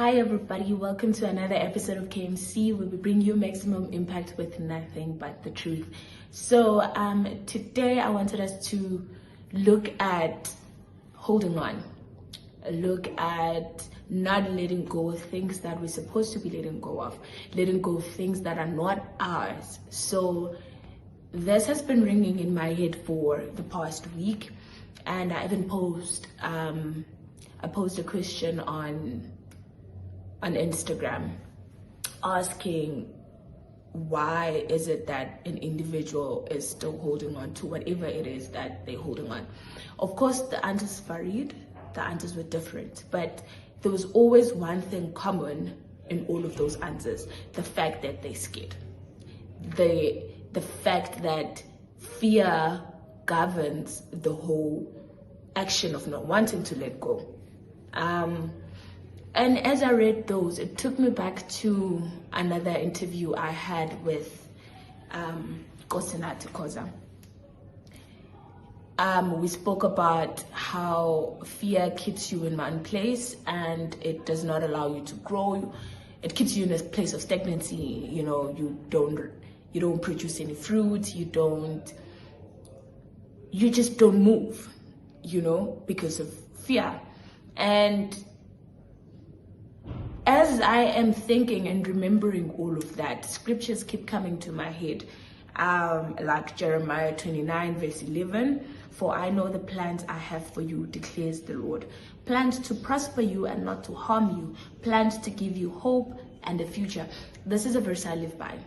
Hi everybody, welcome to another episode of KMC where we bring you maximum impact with nothing but the truth. So today I wanted us to look at holding on, look at not letting go of things that we're supposed to be letting go of things that are not ours. So this has been ringing in my head for the past week, and I even posted a question on Instagram asking why is it that an individual is still holding on to whatever it is that they're holding on. Of course, the answers varied, the answers were different, but there was always one thing common in all of those answers: the fact that they're scared, the fact that fear governs the whole action of not wanting to let go. And as I read those, it took me back to another interview I had with Koza. We spoke about how fear keeps you in one place and it does not allow you to grow. It keeps you in a place of stagnancy. You know, you don't produce any fruit. You just don't move, because of fear. And as I am thinking and remembering all of that, scriptures keep coming to my head, like Jeremiah 29 verse 11, "For I know the plans I have for you, declares the Lord, plans to prosper you and not to harm you, plans to give you hope and a future." This is a verse I live by.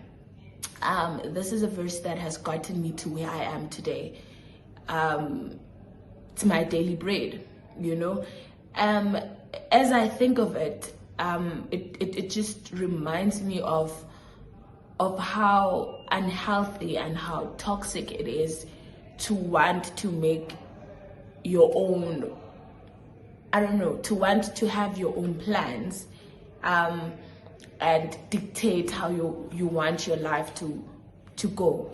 This is a verse that has gotten me to where I am today. It's my daily bread, As I think of it, it just reminds me of how unhealthy and how toxic it is to want to make your own, to want to have your own plans and dictate how you want your life to go,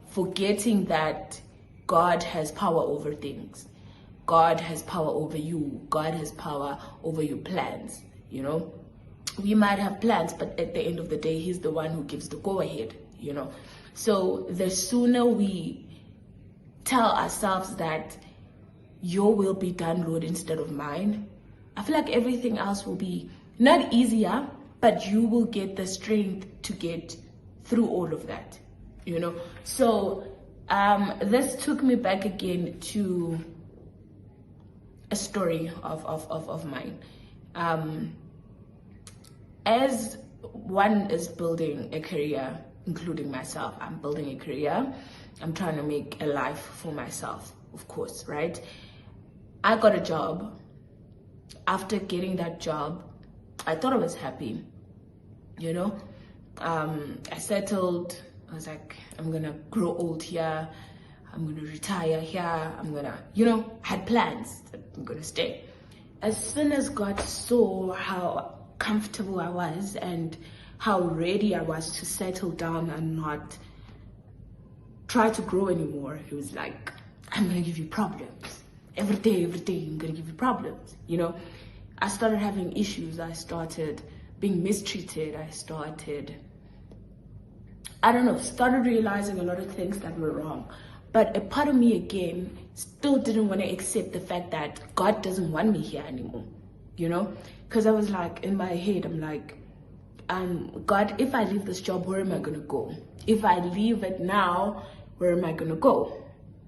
forgetting that God has power over things. God has power over you. God has power over your plans. We might have plans, but at the end of the day, he's the one who gives the go ahead, So the sooner we tell ourselves that your will be done, Lord, instead of mine, I feel like everything else will be not easier, but you will get the strength to get through all of that, So this took me back again to a story of mine. As one is building a career, including myself, I'm building a career. I'm trying to make a life for myself, of course, right? I got a job. After getting that job, I thought I was happy, I settled. I was like, I'm gonna grow old here. I'm gonna retire here. I'm gonna, I had plans that I'm gonna stay. As soon as God saw how comfortable I was and how ready I was to settle down and not try to grow anymore, he was like, I'm gonna give you problems. Every day, I'm gonna give you problems. I started having issues. I started being mistreated. I started realizing a lot of things that were wrong. But a part of me, again, still didn't want to accept the fact that God doesn't want me here anymore, Because I was like, in my head, I'm like, God, if I leave this job, where am I going to go? If I leave it now, where am I going to go?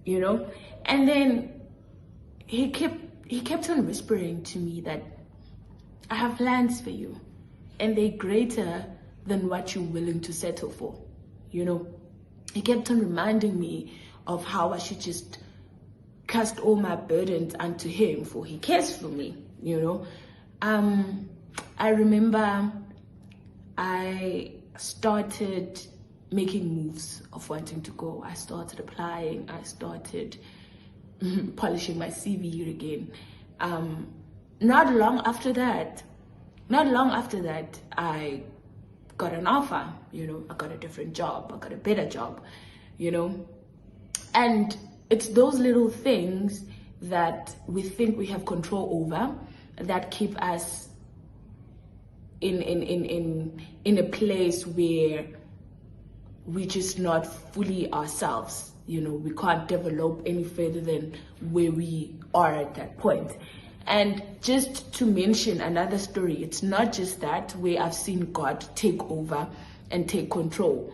And then he kept on whispering to me that I have plans for you, and they're greater than what you're willing to settle for, He kept on reminding me of how I should just cast all my burdens unto him, for he cares for me, I remember I started making moves of wanting to go. I started applying. I started polishing my CV again. Not long after that, I got an offer, I got a different job. I got a better job, And it's those little things that we think we have control over that keep us in a place where we're just not fully ourselves. You know, we can't develop any further than where we are at that point. And just to mention another story, it's not just that where I've seen God take over and take control.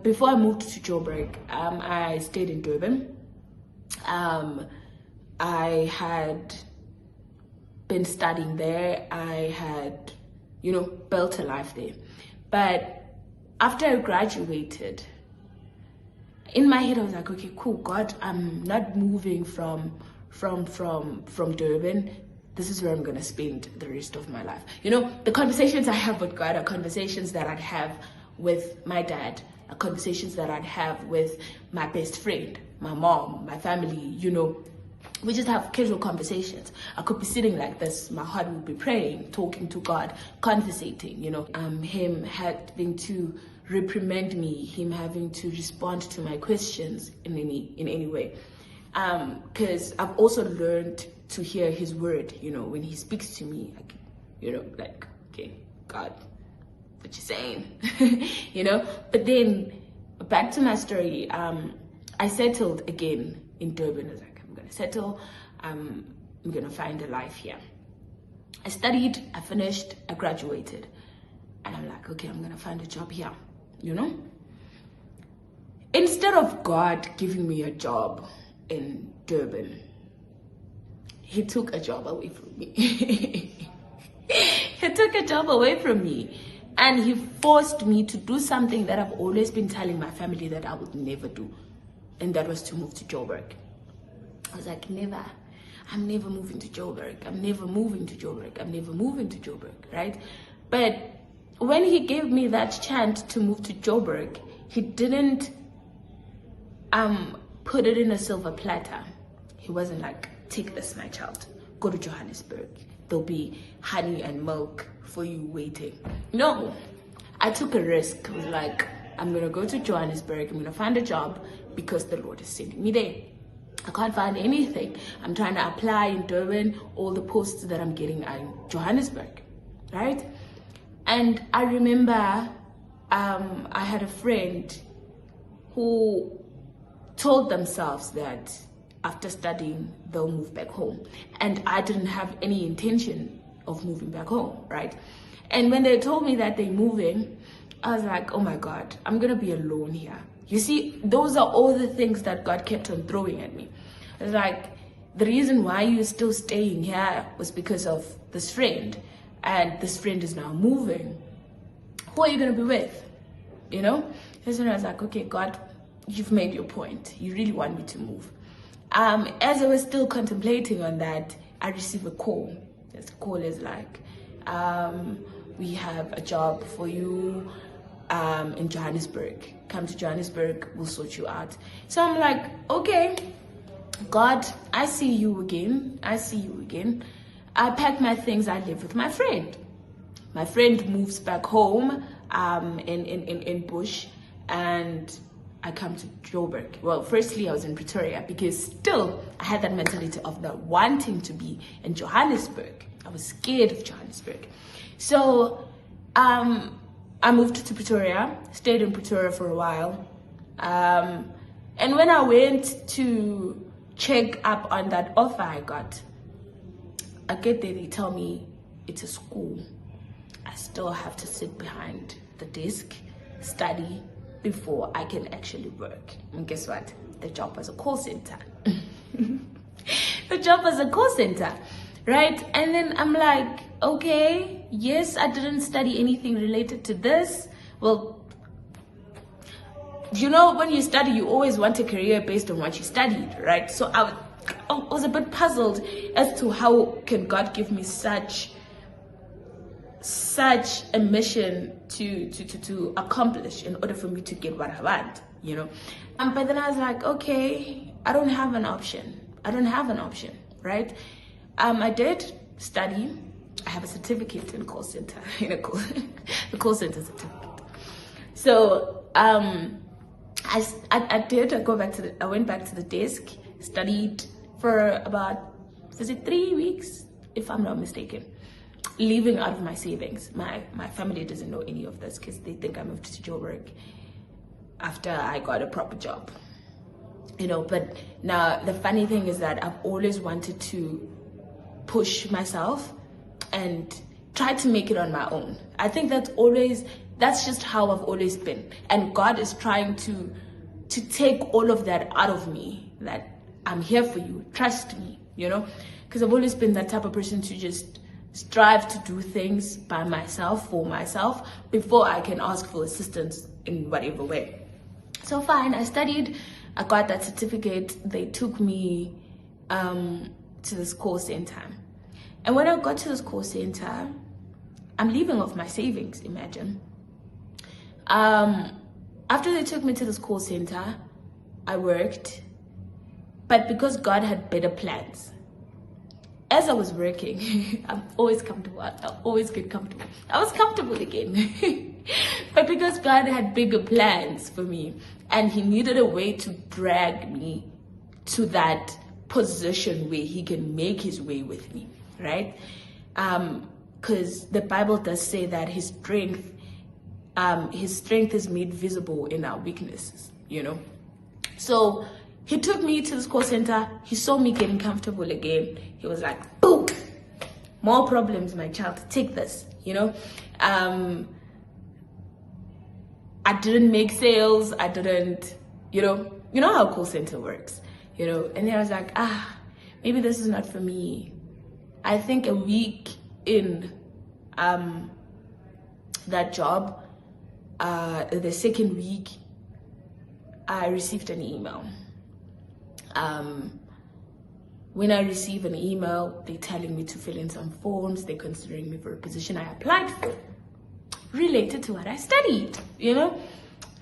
Before I moved to Joburg, I stayed in Durban. I had been studying there. I had, built a life there. But after I graduated, in my head I was like, okay, cool, God, I'm not moving from Durban. This is where I'm gonna spend the rest of my life. The conversations I have with God are conversations that I'd have with my dad, are conversations that I'd have with my best friend, my mom, my family. We just have casual conversations. I could be sitting like this, my heart would be praying, talking to God, conversating, him having to reprimand me, him having to respond to my questions in any way. Because I've also learned to hear his word, when he speaks to me, like, okay, God, what you saying? But then back to my story, I settled again in Durban. I was like, I'm gonna settle, I'm gonna find a life here. I studied, I finished, I graduated, and I'm like, okay, I'm gonna find a job here, Instead of God giving me a job in Durban, he took a job away from me. He took a job away from me, and he forced me to do something that I've always been telling my family that I would never do, and that was to move to Joburg. I was like, never. I'm never moving to Joburg. I'm never moving to Joburg. I'm never moving to Joburg, right? But when he gave me that chance to move to Joburg, he didn't put it in a silver platter. He wasn't like, take this, my child, go to Johannesburg. There'll be honey and milk for you waiting. No, I took a risk. I was like, I'm gonna go to Johannesburg. I'm gonna find a job because the Lord is sending me there. I can't find anything. I'm trying to apply in Durban. All the posts that I'm getting are in Johannesburg, right? And I remember I had a friend who told themselves that after studying, they'll move back home. And I didn't have any intention of moving back home, right? And when they told me that they're moving, I was like, oh my God, I'm gonna be alone here. You see, those are all the things that God kept on throwing at me. It's like, the reason why you're still staying here was because of this friend, and this friend is now moving. Who are you gonna be with? That's when I was like, okay, God, you've made your point. You really want me to move. As I was still contemplating on that, I received a call. This call is like, we have a job for you in Johannesburg. Come to Johannesburg, we'll sort you out. So I'm like, okay, God, I see you again. I see you again. I pack my things, I live with my friend. My friend moves back home in Bush, and I come to Joburg. Well, firstly, I was in Pretoria because still I had that mentality of not wanting to be in Johannesburg. I was scared of Johannesburg. So I moved to Pretoria, stayed in Pretoria for a while. And when I went to check up on that offer I get there, they tell me it's a school. I still have to sit behind the desk, study, before I can actually work. And guess what? The job was a call center. The job was a call center, right? And then I'm like, okay, yes, I didn't study anything related to this. Well, when you study, you always want a career based on what you studied, right? So I was a bit puzzled as to how can God give me such a mission to accomplish in order for me to get what I want, But then I was like, okay, I don't have an option, right? I did study. I have a certificate in call center, the call center certificate. So I went back to the desk, studied for about, was it 3 weeks, if I'm not mistaken. living out of my savings. My family doesn't know any of this because they think I moved to Joburg after I got a proper job, but now the funny thing is that I've always wanted to push myself and try to make it on my own. I think that's just how I've always been, and God is trying to take all of that out of me, that I'm here for you, trust me, because I've always been that type of person to just strive to do things by myself, for myself, before I can ask for assistance in whatever way. So fine, I studied, I got that certificate. They took me to this call center. And when I got to this call center, I'm living off my savings, imagine. After they took me to this call center, I worked, but because God had better plans, as I was working, I'm always comfortable. I always get comfortable. I was comfortable again. But because God had bigger plans for me, and he needed a way to drag me to that position where he can make his way with me, right? Because the Bible does say that his strength is made visible in our weaknesses, So he took me to the call center. He saw me getting comfortable again. He was like, boom, more problems, my child, take this, I didn't make sales. I didn't, you know how call center works, and then I was like, maybe this is not for me. I think a week in that job, the second week, I received an email. When I receive an email, they're telling me to fill in some forms. They're considering me for a position I applied for related to what I studied,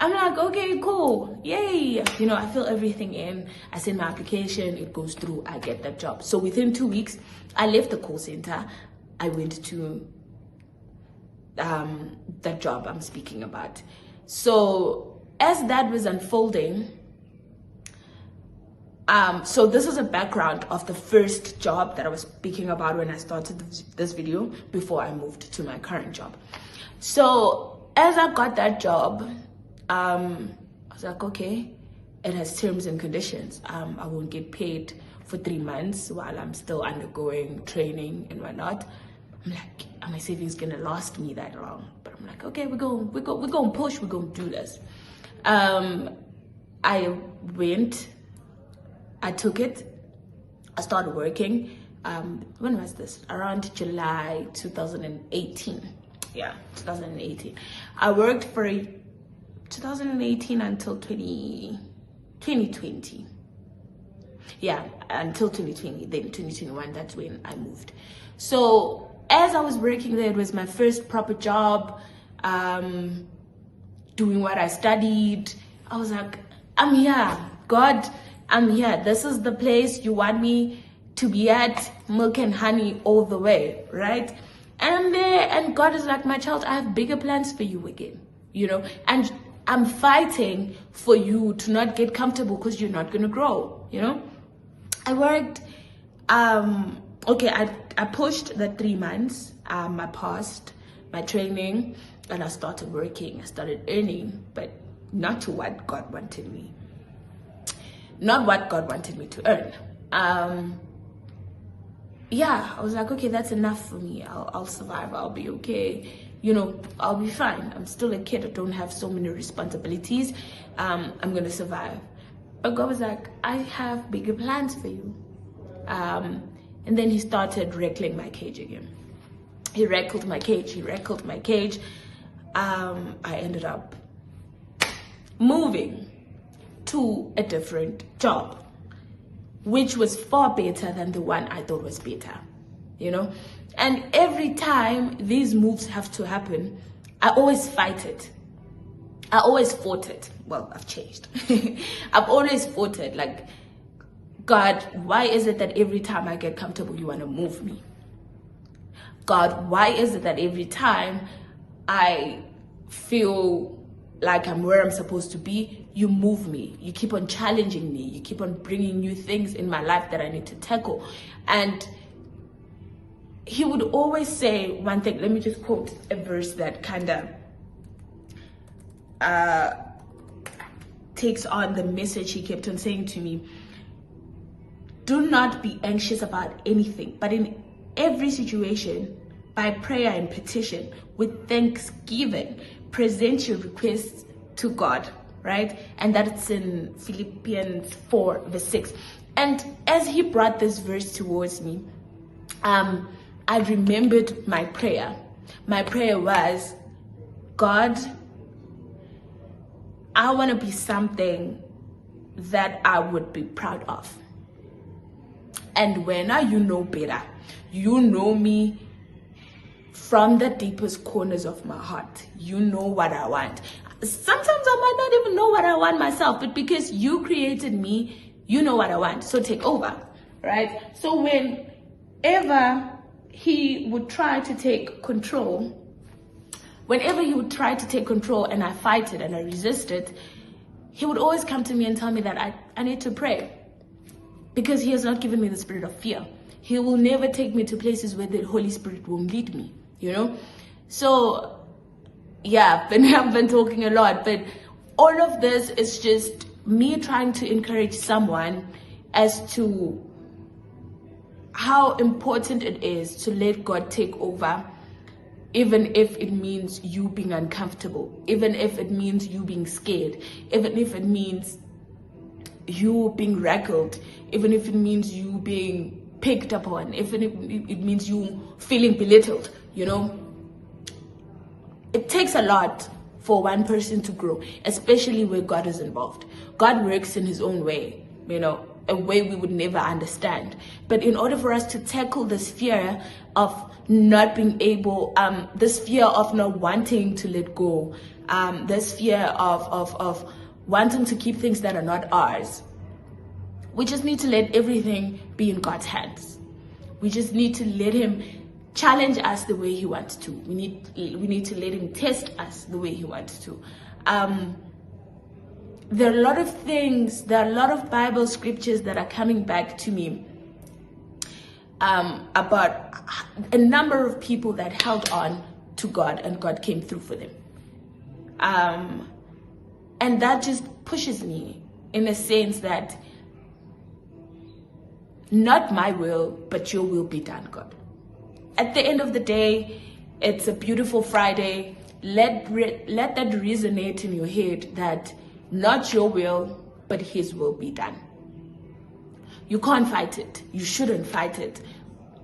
I'm like, okay, cool, yay. I fill everything in. I send my application, it goes through, I get that job. So within 2 weeks, I left the call center. I went to that job I'm speaking about. So as that was unfolding, so this is a background of the first job that I was speaking about when I started this video before I moved to my current job. So as I got that job, I was like, okay, it has terms and conditions. I won't get paid for 3 months while I'm still undergoing training and whatnot. I'm like, are my savings gonna last me that long? But I'm like, okay, we're gonna push, we're gonna do this. I went, I took it, I started working. When was this? Around July 2018. Yeah, 2018. I worked for 2018 until 2020. Yeah, until 2020. Then 2021, that's when I moved. So as I was working there, it was my first proper job, doing what I studied. I was like, I'm here. God, I'm here. This is the place you want me to be at, milk and honey all the way, right? And I'm there, and God is like, my child, I have bigger plans for you again, and I'm fighting for you to not get comfortable because you're not going to grow, I worked, okay, I pushed the 3 months, I passed my training, and I started working, I started earning, but not to what God wanted me. Not what God wanted me to earn. Yeah, I was like, okay, that's enough for me. I'll survive. I'll be okay. I'll be fine. I'm still a kid. I don't have so many responsibilities. I'm going to survive. But God was like, I have bigger plans for you. And then he started rattling my cage again. He rattled my cage. I ended up moving to a different job, which was far better than the one I thought was better, And every time these moves have to happen, I always fight it. I always fought it. Well, I've changed. I've always fought it. Like, God, why is it that every time I get comfortable, you want to move me? God, why is it that every time I feel like I'm where I'm supposed to be, you move me, you keep on challenging me, you keep on bringing new things in my life that I need to tackle? And he would always say one thing. Let me just quote a verse that kind of takes on the message he kept on saying to me. Do not be anxious about anything, but in every situation, by prayer and petition, with thanksgiving, present your requests to God, right? And that's in Philippians 4 verse 6. And as he brought this verse towards me, I remembered my prayer. My prayer was, God, I want to be something that I would be proud of. And when you know better, you know me from the deepest corners of my heart. You know what I want. Sometimes I might not even know what I want myself, but because you created me, you know what I want. So take over, right? So whenever he would try to take control, and I fight it and I resist it, he would always come to me and tell me that I need to pray. Because he has not given me the spirit of fear. He will never take me to places where the Holy Spirit won't lead me, you know? So, yeah, I've been talking a lot, but all of this is just me trying to encourage someone as to how important it is to let God take over, even if it means you being uncomfortable, even if it means you being scared, even if it means you being rattled, even if it means you being picked upon, even if it means you feeling belittled, you know. It takes a lot for one person to grow, especially where God is involved. God works in his own way, you know, a way we would never understand. But in order for us to tackle this fear of not being able, this fear of not wanting to let go, this fear of wanting to keep things that are not ours, we just need to let everything be in God's hands. We just need to let him challenge us the way he wants to. We need to let him test us the way he wants to. There are a lot of things, there are a lot of Bible scriptures that are coming back to me about a number of people that held on to God and God came through for them. And that just pushes me in a sense that not my will, but your will be done, God. At the end of the day, it's a beautiful Friday. Let that resonate in your head that not your will, but his will be done. You can't fight it. You shouldn't fight it.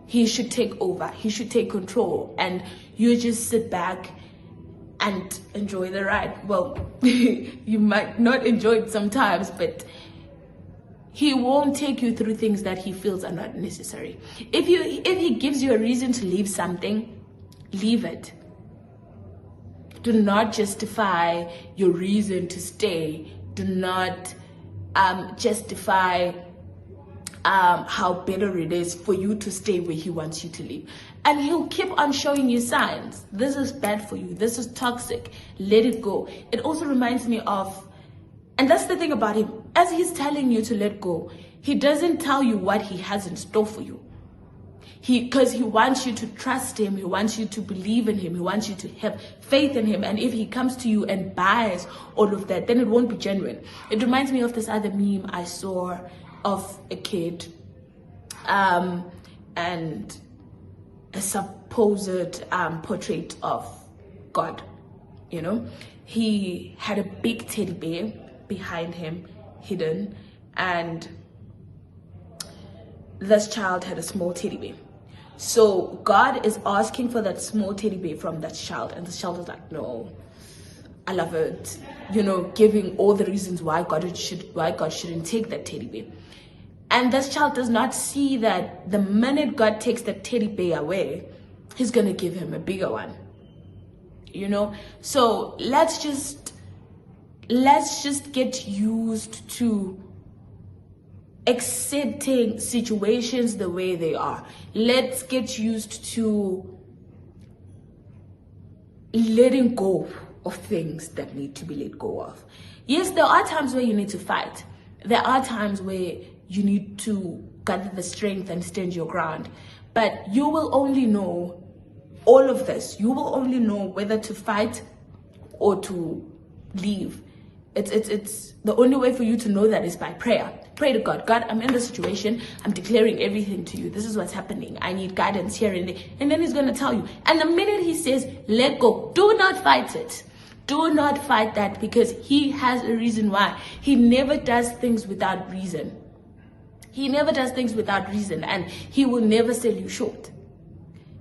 He should take over. He should take control. And you just sit back and enjoy the ride. Well, you might not enjoy it sometimes, but he won't take you through things that he feels are not necessary. If he gives you a reason to leave something, leave it. Do not justify your reason to stay. Do not justify how better it is for you to stay where he wants you to live. And he'll keep on showing you signs. This is bad for you. This is toxic. Let it go. It also reminds me of, and that's the thing about him, as he's telling you to let go, he doesn't tell you what he has in store for you. Because he wants you to trust him. He wants you to believe in him. He wants you to have faith in him. And if he comes to you and buys all of that, then it won't be genuine. It reminds me of this other meme I saw of a kid and a supposed portrait of God. You know, he had a big teddy bear behind him, hidden, and this child had a small teddy bear. So God is asking for that small teddy bear from that child, and the child is like, no, I love it, you know, giving all the reasons why God shouldn't take that teddy bear. And this child does not see that the minute God takes that teddy bear away, he's gonna give him a bigger one, you know. So let's just get used to accepting situations the way they are. Let's get used to letting go of things that need to be let go of. Yes, there are times where you need to fight. There are times where you need to gather the strength and stand your ground. But you will only know all of this. You will only know whether to fight or to leave. It's the only way for you to know that is by prayer. Pray to God. God, I'm in this situation. I'm declaring everything to you. This is what's happening. I need guidance here and there. And then he's going to tell you. And the minute he says, let go, do not fight it. Do not fight that, because he has a reason why. He never does things without reason. He never does things without reason, and he will never sell you short.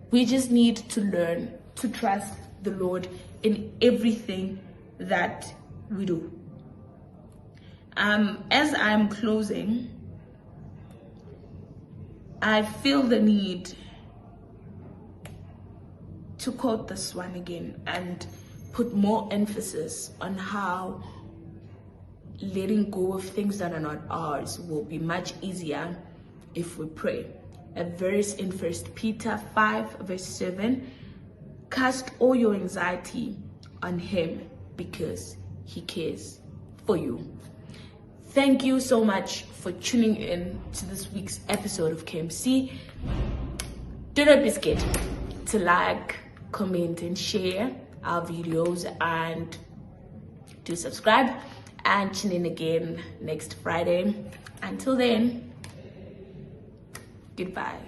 We just need to learn to trust the Lord in everything that we do. As I'm closing, I feel the need to quote this one again and put more emphasis on how letting go of things that are not ours will be much easier if we pray. A verse in 1 Peter 5 verse 7, cast all your anxiety on him because he cares for you. Thank you so much for tuning in to this week's episode of KMC. Do not be scared to like, comment, and share our videos, and do subscribe, and tune in again next Friday. Until then, goodbye.